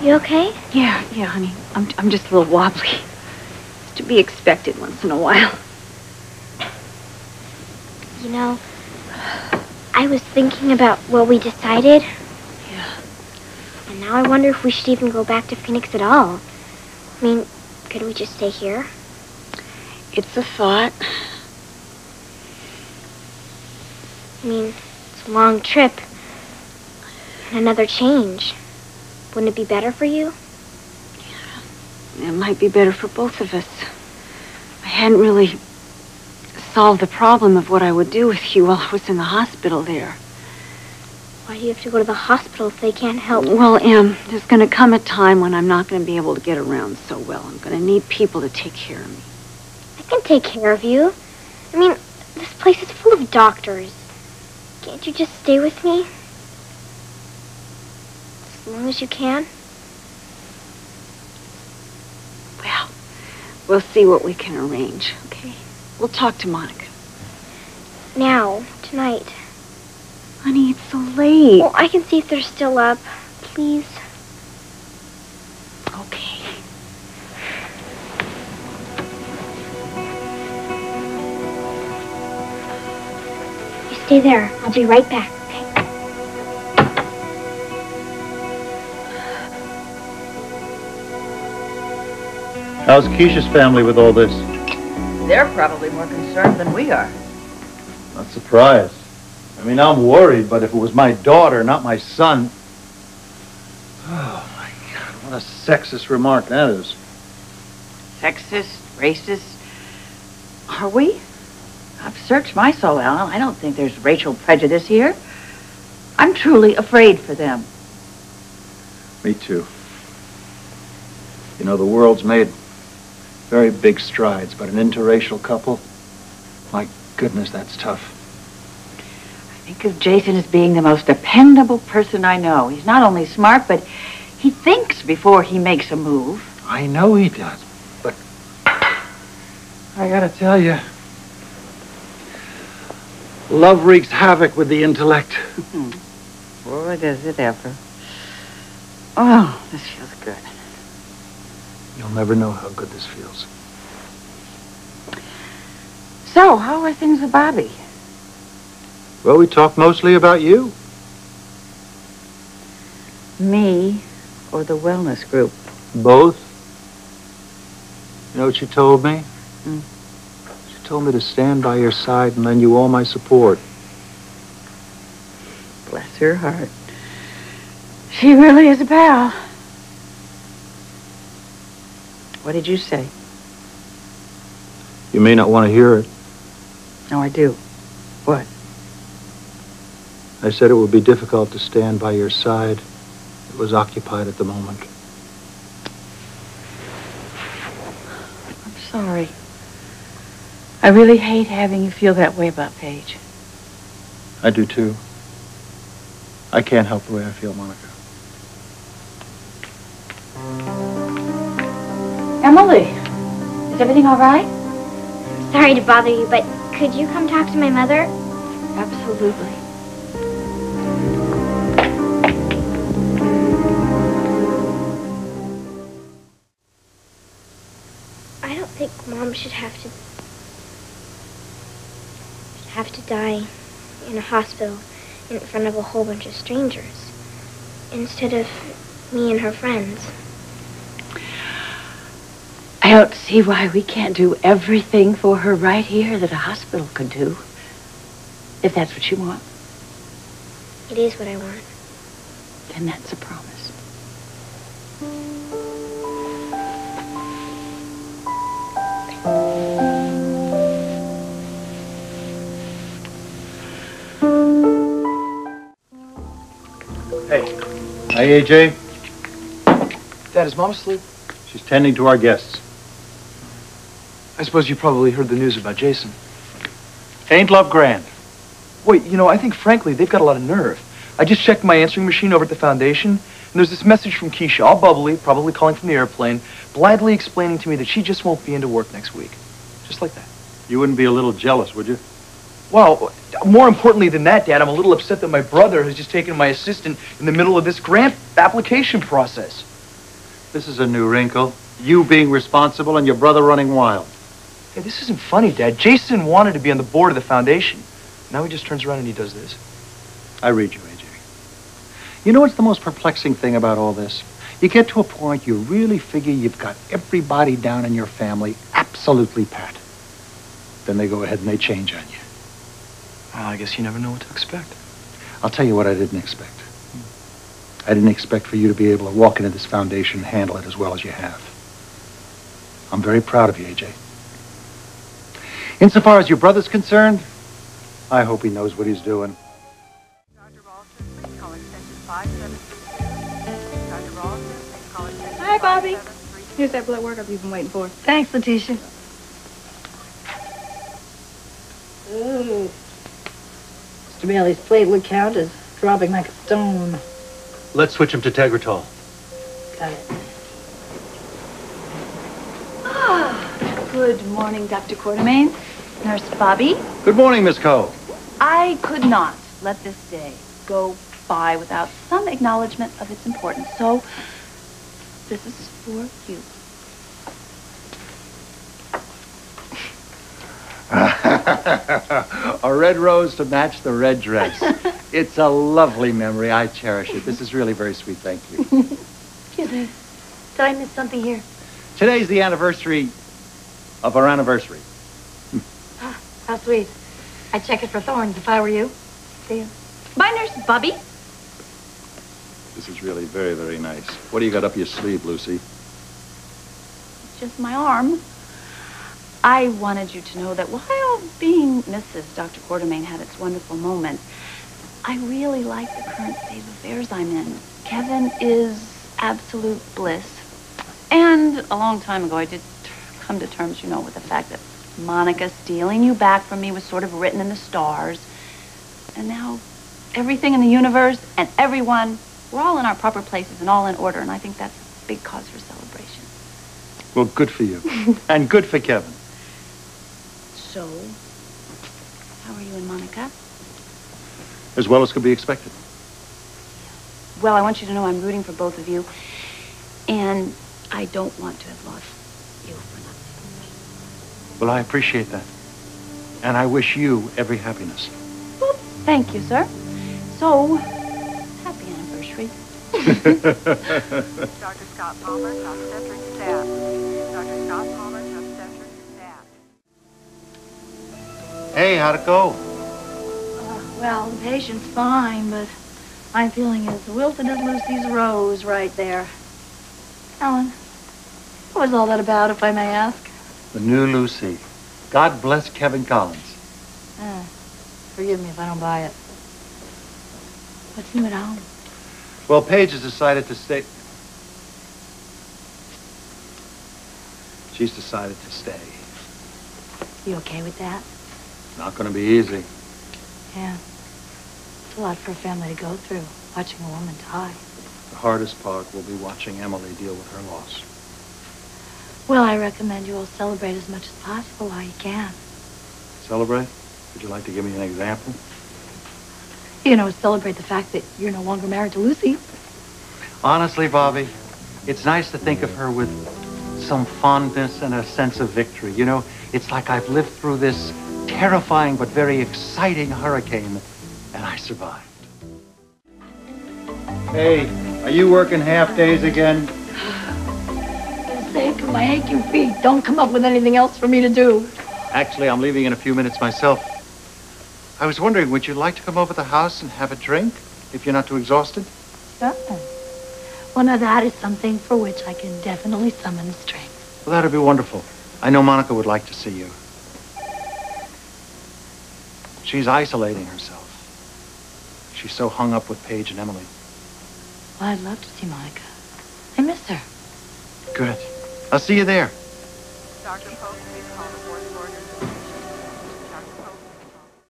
You okay? Yeah, honey. I'm just a little wobbly. It's to be expected once in a while. You know, I was thinking about what we decided. Yeah. And now I wonder if we should even go back to Phoenix at all. I mean, could we just stay here? It's a thought. I mean, it's a long trip. And another change. Wouldn't it be better for you? Yeah. It might be better for both of us. I hadn't really solved the problem of what I would do with you while I was in the hospital there. Why do you have to go to the hospital if they can't help? Well, Em, there's going to come a time when I'm not going to be able to get around so well. I'm going to need people to take care of me. I can take care of you. I mean, this place is full of doctors. Can't you just stay with me? As long as you can? Well, we'll see what we can arrange, okay? We'll talk to Monica. Now, tonight. Honey, it's so late. Well, I can see if they're still up. Please. Okay. You stay there. I'll be right back, okay? How's Keisha's family with all this? They're probably more concerned than we are. Not surprised. I mean, I'm worried, but if it was my daughter, not my son... Oh, my God, what a sexist remark that is. Sexist, racist. Are we? I've searched my soul, Alan. I don't think there's racial prejudice here. I'm truly afraid for them. Me too. You know, the world's made very big strides, but an interracial couple, my goodness, that's tough. I think of Jason as being the most dependable person I know. He's not only smart, but he thinks before he makes a move. I know he does, but I gotta tell you, love wreaks havoc with the intellect. Boy, does it ever. Oh, this feels good. You'll never know how good this feels. So, how are things with Bobby? Well, we talked mostly about you. Me or the wellness group? Both. You know what she told me? Hmm. She told me to stand by your side and lend you all my support. Bless her heart. She really is a pal. What did you say? You may not want to hear it. No, I do. What? I said it would be difficult to stand by your side. It was occupied at the moment. I'm sorry. I really hate having you feel that way about Paige. I do too. I can't help the way I feel, Monica. Emily, is everything all right? Sorry to bother you, but could you come talk to my mother? Absolutely. I don't think Mom should have to die in a hospital in front of a whole bunch of strangers instead of me and her friends. I don't see why we can't do everything for her right here that a hospital could do. If that's what you want. It is what I want. Then that's a promise. Hey. Hi, AJ. Dad, is Mom asleep? She's tending to our guests. I suppose you probably heard the news about Jason. Ain't love grand? Wait, you know, I think, frankly, they've got a lot of nerve. I just checked my answering machine over at the foundation, and there's this message from Keisha, all bubbly, probably calling from the airplane, blithely explaining to me that she just won't be into work next week. Just like that. You wouldn't be a little jealous, would you? Well, more importantly than that, Dad, I'm a little upset that my brother has just taken my assistant in the middle of this grant application process. This is a new wrinkle. You being responsible and your brother running wild. Hey, this isn't funny, Dad. Jason wanted to be on the board of the foundation. Now he just turns around and he does this. I read you, AJ. You know what's the most perplexing thing about all this? You get to a point you really figure you've got everybody down in your family absolutely pat. Then they go ahead and they change on you. Well, I guess you never know what to expect. I'll tell you what I didn't expect. I didn't expect for you to be able to walk into this foundation and handle it as well as you have. I'm very proud of you, AJ. Insofar as your brother's concerned, I hope he knows what he's doing. Dr. Ralston, please call extension 5732. Dr. Ralston, please call extension 5732. Hi, Bobby. Here's that blood workup you've been waiting for. Thanks, Letitia. Mr. Bailey's platelet count is dropping like a stone. Let's switch him to Tegretol. Got it. Good morning, Dr. Quartermain. Nurse Bobby. Good morning, Miss Coe. I could not let this day go by without some acknowledgement of its importance. So, this is for you. A red rose to match the red dress. It's a lovely memory. I cherish it. This is really very sweet. Thank you. Excuse me. Did I miss something here? Today's the anniversary of our anniversary. How sweet. I'd check it for thorns if I were you. See you. Bye, Nurse Bobby. This is really very, very nice. What do you got up your sleeve, Lucy? Just my arm. I wanted you to know that while being Mrs. Dr. Quartermain had its wonderful moments, I really like the current state of affairs I'm in. Kevin is absolute bliss. And a long time ago, I did come to terms, with the fact that Monica stealing you back from me was sort of written in the stars. And now everything in the universe and everyone, we're all in our proper places and all in order. And I think that's a big cause for celebration. Well, good for you. And good for Kevin. So, how are you and Monica? As well as could be expected. Well, I want you to know I'm rooting for both of you. And I don't want to have lost you for nothing. Well, I appreciate that. And I wish you every happiness. Well, thank you, sir. So, happy anniversary. Dr. Scott Palmer, obstetric staff. Dr. Scott Palmer, obstetric staff. Hey, how'd it go? Well, the patient's fine, but I'm feeling as wilted as Lucy's rose right there. Ellen, what was all that about, if I may ask? The new Lucy. God bless Kevin Collins. Forgive me if I don't buy it. What's new at home? Well, Paige has decided to stay. She's decided to stay. You okay with that? Not going to be easy. Yeah. It's a lot for a family to go through, watching a woman die. The hardest part will be watching Emily deal with her loss. Well, I recommend you all celebrate as much as possible while you can. Celebrate? Would you like to give me an example? Celebrate the fact that you're no longer married to Lucy. Honestly, Bobby, it's nice to think of her with some fondness and a sense of victory. It's like I've lived through this terrifying but very exciting hurricane, and I survived. Hey, are you working half days again? For the sake of my aching feet, don't come up with anything else for me to do. Actually, I'm leaving in a few minutes myself. I was wondering, would you like to come over to the house and have a drink, if you're not too exhausted? Oh. Well, now that is something for which I can definitely summon strength. Well, that'd be wonderful. I know Monica would like to see you. She's isolating herself. She's so hung up with Paige and Emily. Well, I'd love to see Monica. I miss her. Good. I'll see you there. Dr. Pope, please call the fourth floor.